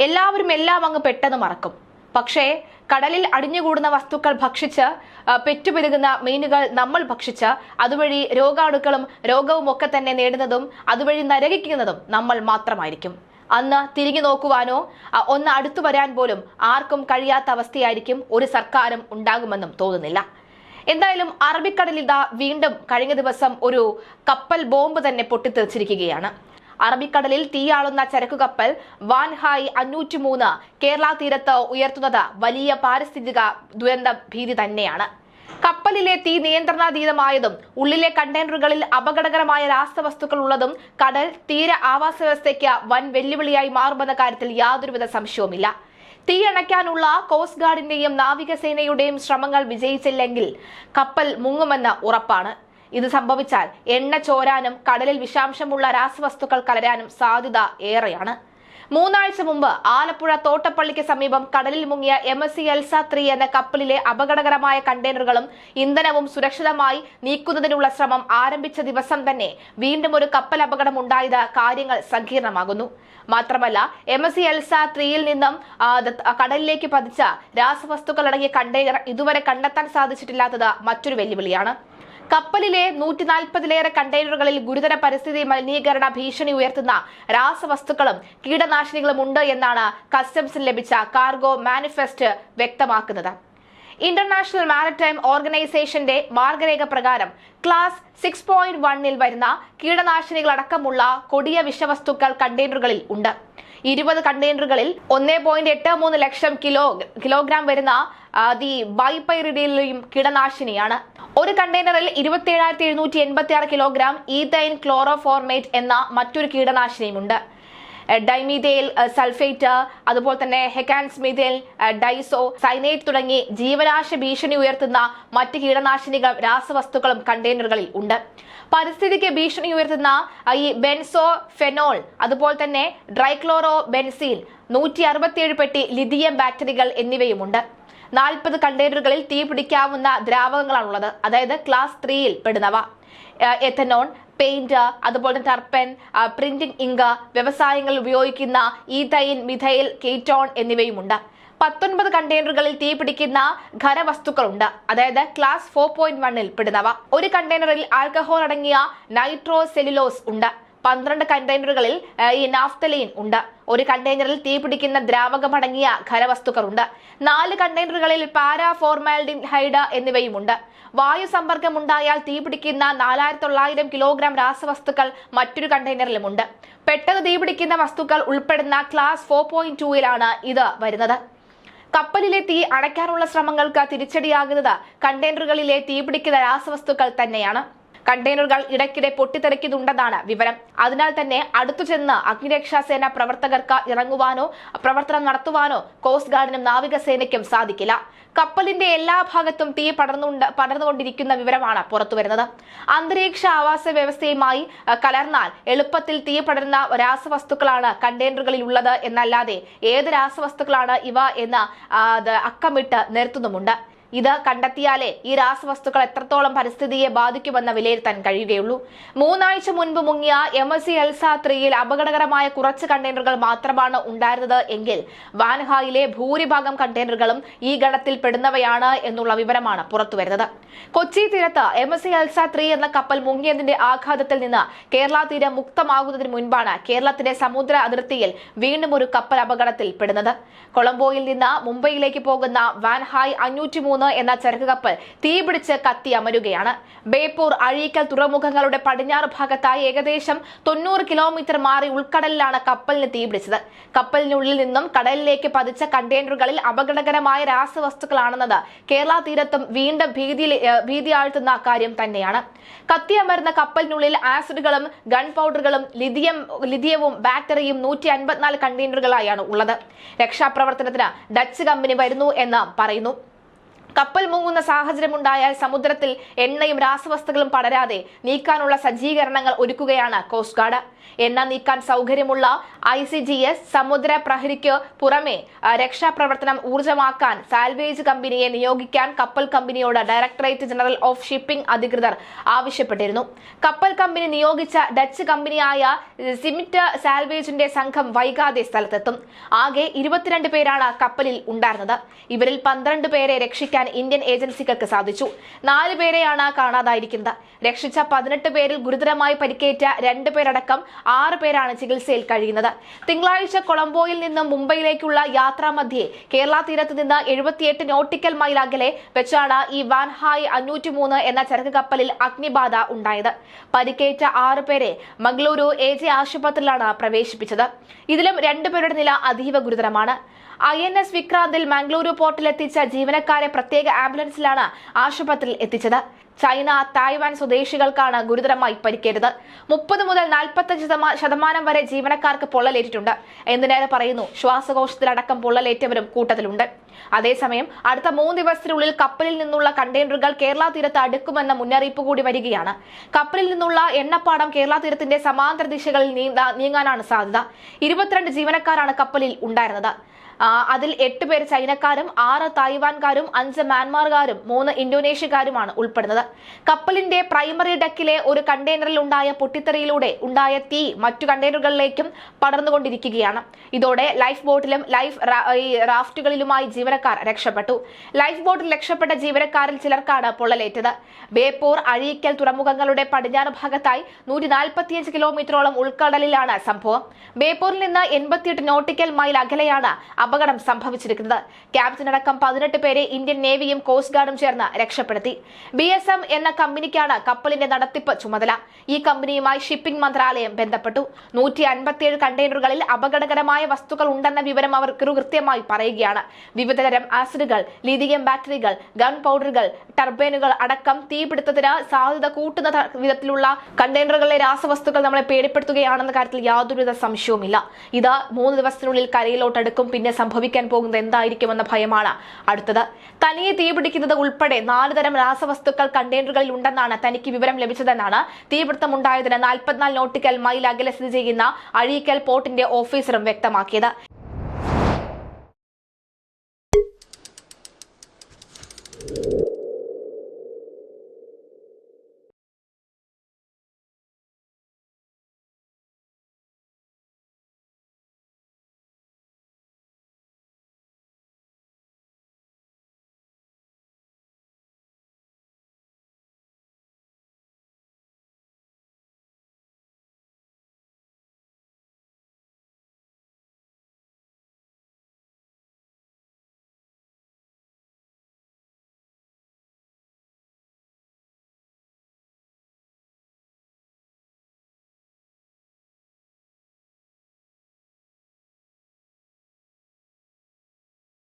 എല്ലാവരും എല്ലാം അങ്ങ് പെട്ടെന്ന് മറക്കും. പക്ഷേ കടലിൽ അടിഞ്ഞുകൂടുന്ന വസ്തുക്കൾ ഭക്ഷിച്ച് പെറ്റുപെരുകുന്ന മീനുകൾ നമ്മൾ ഭക്ഷിച്ച് അതുവഴി രോഗവും ഒക്കെ തന്നെ നേടുന്നതും അതുവഴി നരകിക്കുന്നതും നമ്മൾ മാത്രമായിരിക്കും. അന്ന് തിരിഞ്ഞു നോക്കുവാനോ ഒന്ന് അടുത്തു വരാൻ പോലും ആർക്കും കഴിയാത്ത അവസ്ഥയായിരിക്കും ഒരു സർക്കാരും ഉണ്ടാകുമെന്നും തോന്നുന്നില്ല. എന്തായാലും അറബിക്കടലിൽ വീണ്ടും കഴിഞ്ഞ ദിവസം ഒരു കപ്പൽ ബോംബ് തന്നെ പൊട്ടിത്തെറിച്ചിരിക്കുകയാണ്. അറബിക്കടലിൽ തീയാളുന്ന ചരക്കു കപ്പൽ വാൻഹായ് 503 കേരള തീരത്ത് ഉയർത്തുന്നത് വലിയ പാരിസ്ഥിതിക ദുരന്ത ഭീതി തന്നെയാണ്. കപ്പലിലെ തീ നിയന്ത്രണാതീതമായതും ഉള്ളിലെ കണ്ടെയ്നറുകളിൽ അപകടകരമായ രാസവസ്തുക്കൾ ഉള്ളതും കടൽ തീര ആവാസ വ്യവസ്ഥയ്ക്ക് വൻ വെല്ലുവിളിയായി മാറുമെന്ന കാര്യത്തിൽ യാതൊരുവിധ സംശയവുമില്ല. തീ അണയ്ക്കാനുള്ള കോസ്റ്റ് ഗാർഡിന്റെയും നാവികസേനയുടെയും ശ്രമങ്ങൾ വിജയിച്ചില്ലെങ്കിൽ കപ്പൽ മുങ്ങുമെന്ന് ഉറപ്പാണ്. ഇത് സംഭവിച്ചാൽ എണ്ണ ചോരാനും കടലിൽ വിഷാംശമുള്ള രാസവസ്തുക്കൾ കലരാനും സാധ്യത ഏറെയാണ്. 3 ആഴ്ച മുമ്പ് ആലപ്പുഴ തോട്ടപ്പള്ളിക്ക് സമീപം കടലിൽ മുങ്ങിയ MSC എൽസ 3 എന്ന കപ്പലിലെ അപകടകരമായ കണ്ടെയ്നറുകളും ഇന്ധനവും സുരക്ഷിതമായി നീക്കുന്നതിനുള്ള ശ്രമം ആരംഭിച്ച ദിവസം തന്നെ വീണ്ടും ഒരു കപ്പൽ അപകടം ഉണ്ടായത് കാര്യങ്ങൾ സങ്കീർണമാകുന്നു. മാത്രമല്ല MSC എൽസ 3യിൽ നിന്നും കടലിലേക്ക് പതിച്ച രാസവസ്തുക്കൾ അടങ്ങിയ കണ്ടെയ്നർ ഇതുവരെ കണ്ടെത്താൻ സാധിച്ചിട്ടില്ലാത്തത് മറ്റൊരു വെല്ലുവിളിയാണ്. കപ്പലിലെ 140-ലേറെ കണ്ടെയ്നറുകളിൽ ഗുരുതര പരിസ്ഥിതി മലിനീകരണ ഭീഷണി ഉയർത്തുന്ന രാസവസ്തുക്കളും കീടനാശിനികളും ഉണ്ട് എന്നാണ് കസ്റ്റംസിന് ലഭിച്ച കാർഗോ മാനിഫെസ്റ്റ് വ്യക്തമാക്കുന്നത്. ഇന്റർനാഷണൽ മാരിടൈം ഓർഗനൈസേഷന്റെ മാർഗരേഖ പ്രകാരം ക്ലാസ് 6.1-ൽ വരുന്ന കീടനാശിനികളടക്കമുള്ള കൊടിയ വിഷവസ്തുക്കൾ കണ്ടെയ്നറുകളിൽ ഉണ്ട്. 20 കണ്ടെയ്നറുകളിൽ 1.83 ലക്ഷം കിലോഗ്രാം വരുന്ന ബൈപൈറിഡിയം കീടനാശിനിയാണ്. ഒരു കണ്ടെയ്നറിൽ 27,786 കിലോഗ്രാം ഈഥൈൻ ക്ലോറോഫോർമേറ്റ് എന്ന മറ്റൊരു കീടനാശിനിയുമുണ്ട്. ഡൈമീഥൈൽ സൾഫേറ്റ്, അതുപോലെ തന്നെ ഹെക്കാൻസ്മീഥൈൽ ഡൈസോ സൈനേറ്റ് തുടങ്ങി ജീവനാശ ഭീഷണി ഉയർത്തുന്ന മറ്റ് കീടനാശിനികൾ രാസവസ്തുക്കളും കണ്ടെയ്നറുകളിൽ ഉണ്ട്. പരിസ്ഥിതിക്ക് ഭീഷണി ഉയർത്തുന്ന ഈ ബെൻസോ ഫെനോൾ, അതുപോലെ തന്നെ ഡ്രൈക്ലോറോ ബെൻസീൻ, 167 പെട്ടി ലിഥിയം ബാറ്ററികൾ എന്നിവയുമുണ്ട്. 40 കണ്ടെയ്നറുകളിൽ തീ പിടിക്കാവുന്ന ദ്രാവകങ്ങളാണുള്ളത്, അതായത് ക്ലാസ് 3യിൽ പെടുന്നവ. എഥനോൺ, പെയിന്റ്, അതുപോലെ ടർപ്പൻ, പ്രിന്റിംഗ് ഇങ്ക്, വ്യവസായങ്ങളിൽ ഉപയോഗിക്കുന്ന ഈഥൈൻ, മിഥൈൽ കീറ്റോൺ എന്നിവയുമുണ്ട്. 19 കണ്ടെയ്നറുകളിൽ തീ പിടിക്കുന്ന ഖരവസ്തുക്കളുണ്ട്, അതായത് ക്ലാസ് 4.1-ൽ പെടുന്നവ. ഒരു കണ്ടെയ്നറിൽ ആൽക്കഹോൾ അടങ്ങിയ നൈട്രോ സെല്ലുലോസ് ഉണ്ട്. 12 കണ്ടെയ്നറുകളിൽ ഈ നാഫ്തലീൻ ഉണ്ട്. ഒരു കണ്ടെയ്നറിൽ തീ പിടിക്കുന്ന ദ്രാവകമടങ്ങിയ ഖരവസ്തുക്കളുണ്ട്. 4 കണ്ടെയ്നറുകളിൽ പാരാഫോർമാൽഡിഹൈഡ് എന്നിവയുമുണ്ട്. വായു സമ്പർക്കമുണ്ടായാൽ തീ പിടിക്കുന്ന 4,900 കിലോഗ്രാം രാസവസ്തുക്കൾ മറ്റൊരു കണ്ടെയ്നറിലുമുണ്ട്. പെട്ടെന്ന് തീപിടിക്കുന്ന വസ്തുക്കൾ ഉൾപ്പെടുന്ന ക്ലാസ് 4.2-ലാണ് ഇത് വരുന്നത്. കപ്പലിലെ തീ അടയ്ക്കാനുള്ള ശ്രമങ്ങൾക്ക് തിരിച്ചടിയാകുന്നത് കണ്ടെയ്നറുകളിലെ തീപിടിക്കുന്ന രാസവസ്തുക്കൾ തന്നെയാണ്. കണ്ടെയ്നറുകൾ ഇടയ്ക്കിടെ പൊട്ടിത്തെറിക്കുന്നുണ്ടെന്നാണ് വിവരം. അതിനാൽ തന്നെ അടുത്തു ചെന്ന് അഗ്നിരക്ഷാസേന പ്രവർത്തകർക്ക് ഇറങ്ങുവാനോ പ്രവർത്തനം നടത്തുവാനോ കോസ്റ്റ് ഗാർഡിനും നാവികസേനയ്ക്കും സാധിക്കില്ല. കപ്പലിന്റെ എല്ലാ ഭാഗത്തും തീ പടർന്നുകൊണ്ടിരിക്കുന്ന വിവരമാണ് പുറത്തുവരുന്നത്. അന്തരീക്ഷ ആവാസ വ്യവസ്ഥയുമായി കലർന്നാൽ എളുപ്പത്തിൽ തീ പടരുന്ന രാസവസ്തുക്കളാണ് കണ്ടെയ്നറുകളിൽ ഉള്ളത് എന്നല്ലാതെ ഏത് രാസവസ്തുക്കളാണ് ഇവ എന്ന് അക്കമിട്ട് നിർത്തുന്നുമുണ്ട്. ഇത് കണ്ടെത്തിയാലേ ഈ രാസവസ്തുക്കൾ എത്രത്തോളം പരിസ്ഥിതിയെ ബാധിക്കുമെന്ന് വിലയിരുത്താൻ കഴിയുകയുള്ളൂ. 3 ആഴ്ച മുൻപ് മുങ്ങിയ MSC എൽസ 3യിൽ അപകടകരമായ കുറച്ച് കണ്ടെയ്നറുകൾ മാത്രമാണ് ഉണ്ടായിരുന്നത് എങ്കിൽ വാൻഹായിലെ ഭൂരിഭാഗം കണ്ടെയ്നറുകളും ഈ ഗണത്തിൽ പെടുന്നവയാണ് എന്നുള്ള വിവരമാണ് പുറത്തുവരുന്നത്. കൊച്ചി തീരത്ത് MSC എൽസ 3 എന്ന കപ്പൽ മുങ്ങിയതിന്റെ ആഘാതത്തിൽ നിന്ന് കേരള തീരം മുക്തമാകുന്നതിന് മുൻപാണ് കേരളത്തിന്റെ സമുദ്ര അതിർത്തിയിൽ വീണ്ടും ഒരു കപ്പൽ അപകടത്തിൽ പെടുന്നത്. കൊളംബോയിൽ നിന്ന് മുംബൈയിലേക്ക് പോകുന്ന വാൻഹായ് 503 എന്ന ചരക്ക് കപ്പൽ തീപിടിച്ച് കത്തി അമരുകയാണ്. ബേപ്പൂർ, അഴീക്കൽ തുറമുഖങ്ങളുടെ പടിഞ്ഞാറ് ഭാഗത്തായി ഏകദേശം 90 കിലോമീറ്റർ മാറി ഉൾക്കടലിലാണ് കപ്പലിന് തീപിടിച്ചത്. കപ്പലിനുള്ളിൽ നിന്നും കടലിലേക്ക് പതിച്ച കണ്ടെയ്നറുകളിൽ അപകടകരമായ രാസവസ്തുക്കളാണെന്നത് കേരള തീരത്തും വീണ്ടും ഭീതി ആഴ്ത്തുന്ന കാര്യം തന്നെയാണ്. കത്തിയമർന്ന കപ്പലിനുള്ളിൽ ആസിഡുകളും ഗൺ പൗഡറുകളും ലിഥിയവും ബാറ്ററിയും 154 കണ്ടെയ്നറുകളായാണ് ഉള്ളത്. രക്ഷാപ്രവർത്തനത്തിന് ഡച്ച് കമ്പനി വരുന്നു എന്ന് പറയുന്നു. കപ്പൽ മുങ്ങുന്ന സാഹചര്യമുണ്ടായാൽ സമുദ്രത്തിൽ എണ്ണയും രാസവസ്തുക്കളും പടരാതെ നീക്കാനുള്ള സജ്ജീകരണങ്ങൾ ഒരുക്കുകയാണ് കോസ്റ്റ് ഗാർഡ്. എണ്ണ നീക്കാൻ സൗകര്യമുള്ള ICGS സമുദ്ര പ്രഹരിക്ക് പുറമെ രക്ഷാപ്രവർത്തനം ഊർജ്ജമാക്കാൻ സാൽവേജ് കമ്പനിയെ നിയോഗിക്കാൻ കപ്പൽ കമ്പനിയോട് ഡയറക്ടറേറ്റ് ജനറൽ ഓഫ് ഷിപ്പിംഗ് അധികൃതർ ആവശ്യപ്പെട്ടിരുന്നു. കപ്പൽ കമ്പനി നിയോഗിച്ച ഡച്ച് കമ്പനിയായ സിമിറ്റ് സാൽവേജിന്റെ സംഘം വൈകാതെ സ്ഥലത്തെത്തും. ആകെ 22 പേരാണ് കപ്പലിൽ ഉണ്ടായിരുന്നത്. ഇവരിൽ 12 പേരെ രക്ഷിക്കാൻ ഇന്ത്യൻ ഏജൻസികൾക്ക് സാധിച്ചു. 4 പേരെയാണ് കാണാതായിരിക്കുന്നത്. രക്ഷിച്ച 18 പേരിൽ ഗുരുതരമായി പരിക്കേറ്റ 2 പേരടക്കം 6 പേരാണ് ചികിത്സയിൽ കഴിയുന്നത്. തിങ്കളാഴ്ച കൊളംബോയിൽ നിന്നും മുംബൈയിലേക്കുള്ള യാത്രാമധ്യേ കേരള തീരത്ത് നിന്ന് 78 നോട്ടിക്കൽ മൈൽ അകലെ വെച്ചാണ് ഈ വാൻഹായ് 503 എന്ന ചരക്ക് കപ്പലിൽ അഗ്നിബാധ ഉണ്ടായത്. പരിക്കേറ്റ 6 പേരെ മംഗളൂരു AJ ആശുപത്രിയിലാണ് പ്രവേശിപ്പിച്ചത്. ഇതിലും 2 പേരുടെ നില അതീവ ഗുരുതരമാണ്. INS വിക്രാന്തിൽ മംഗളൂരു പോർട്ടിലെത്തിച്ച ജീവനക്കാരെ പ്രത്യേക ആംബുലൻസിലാണ് ആശുപത്രിയിൽ എത്തിച്ചത്. ചൈന, തായ്വാൻ സ്വദേശികൾക്കാണ് ഗുരുതരമായി പരിക്കേറ്റത്. 30 മുതൽ 45% വരെ ജീവനക്കാർക്ക് പൊള്ളലേറ്റിട്ടുണ്ട്. എന്തിനേറെ പറയുന്നു, ശ്വാസകോശത്തിലടക്കം പൊള്ളലേറ്റവരും കൂട്ടത്തിലുണ്ട്. അതേസമയം അടുത്ത 3 ദിവസത്തിനുള്ളിൽ കപ്പലിൽ നിന്നുള്ള കണ്ടെയ്നറുകൾ കേരള തീരത്ത് അടുക്കുമെന്ന മുന്നറിയിപ്പ് കൂടി വരികയാണ്. കപ്പലിൽ നിന്നുള്ള എണ്ണപ്പാടം കേരള തീരത്തിന്റെ സമാന്തര ദിശകളിൽ നീങ്ങാനാണ് സാധ്യത. 22 ജീവനക്കാരാണ് കപ്പലിൽ ഉണ്ടായിരുന്നത്. അതിൽ 8 പേര് ചൈനക്കാരും 6 തായ്വാൻകാരും 5 മ്യാൻമാറുകാരും 3 ഇന്തോനേഷ്യക്കാരുമാണ് ഉൾപ്പെടുന്നത്. കപ്പലിന്റെ പ്രൈമറി ഡെക്കിലെ ഒരു കണ്ടെയ്നറിൽ ഉണ്ടായ പൊട്ടിത്തെറിയിലൂടെ ഉണ്ടായ തീ മറ്റു കണ്ടെയ്നറുകളിലേക്കും പടർന്നുകൊണ്ടിരിക്കുകയാണ്. ഇതോടെ ലൈഫ് ബോട്ടിലും റാഫ്റ്റുകളിലുമായി ജീവനക്കാർ രക്ഷപ്പെട്ടു. ലൈഫ് ബോട്ടിൽ രക്ഷപ്പെട്ട ജീവനക്കാരിൽ ചിലർക്കാണ് പൊള്ളലേറ്റത്. ബേപ്പൂർ, അഴീക്കൽ തുറമുഖങ്ങളുടെ പടിഞ്ഞാറ് ഭാഗത്തായി 145 കിലോമീറ്ററോളം ഉൾക്കടലിലാണ് സംഭവം. ബേപ്പൂരിൽ നിന്ന് 88 നോട്ടിക്കൽ മൈൽ അകലെയാണ് അപകടം സംഭവിച്ചിരിക്കുന്നത്. ക്യാപ്റ്റനടക്കം 18 പേരെ ഇന്ത്യൻ നേവിയും കോസ്റ്റ് ഗാർഡും ചേർന്ന് രക്ഷപ്പെടുത്തി. BSM എന്ന കമ്പനിക്കാണ് കപ്പലിന്റെ നടത്തിപ്പ് ചുമതല. ഈ കമ്പനിയുമായി ഷിപ്പിംഗ് മന്ത്രാലയം ബന്ധപ്പെട്ടു. 157 കണ്ടെയ്നറുകളിൽ അപകടകരമായ വസ്തുക്കൾ ഉണ്ടെന്ന വിവരം അവർ കൃത്യമായി പറയുകയാണ്. വിവിധതരം ആസിഡുകൾ, ലിഥിയം ബാറ്ററികൾ, ഗൺ പൗഡറുകൾ, ടർബൈനുകൾ അടക്കം തീപിടുത്തത്തിന് സാധ്യത കൂട്ടുന്ന വിധത്തിലുള്ള കണ്ടെയ്നറുകളിലെ രാസവസ്തുക്കൾ നമ്മളെ പേടിപ്പെടുത്തുകയാണെന്ന കാര്യത്തിൽ യാതൊരുവിധ സംശയവുമില്ല. ഇത് 3 ദിവസത്തിനുള്ളിൽ കരയിലോട്ടടുക്കും. പിന്നെ സംഭവിക്കാൻ പോകുന്നത് എന്തായിരിക്കുമെന്ന ഭയമാണ് അടുത്തത്. തനിയെ തീപിടിക്കുന്നത് ഉൾപ്പെടെ 4 തരം രാസവസ്തുക്കൾ കണ്ടെയ്നറുകളിൽ ഉണ്ടെന്നാണ് തനിക്ക് വിവരം ലഭിച്ചതെന്നാണ് തീപിടുത്തമുണ്ടായതിന് 44 നോട്ടിക്കൽ മൈൽ അകലെ സ്ഥിതി ചെയ്യുന്ന അഴീക്കൽ പോർട്ടിന്റെ ഓഫീസറും വ്യക്തമാക്കിയത്.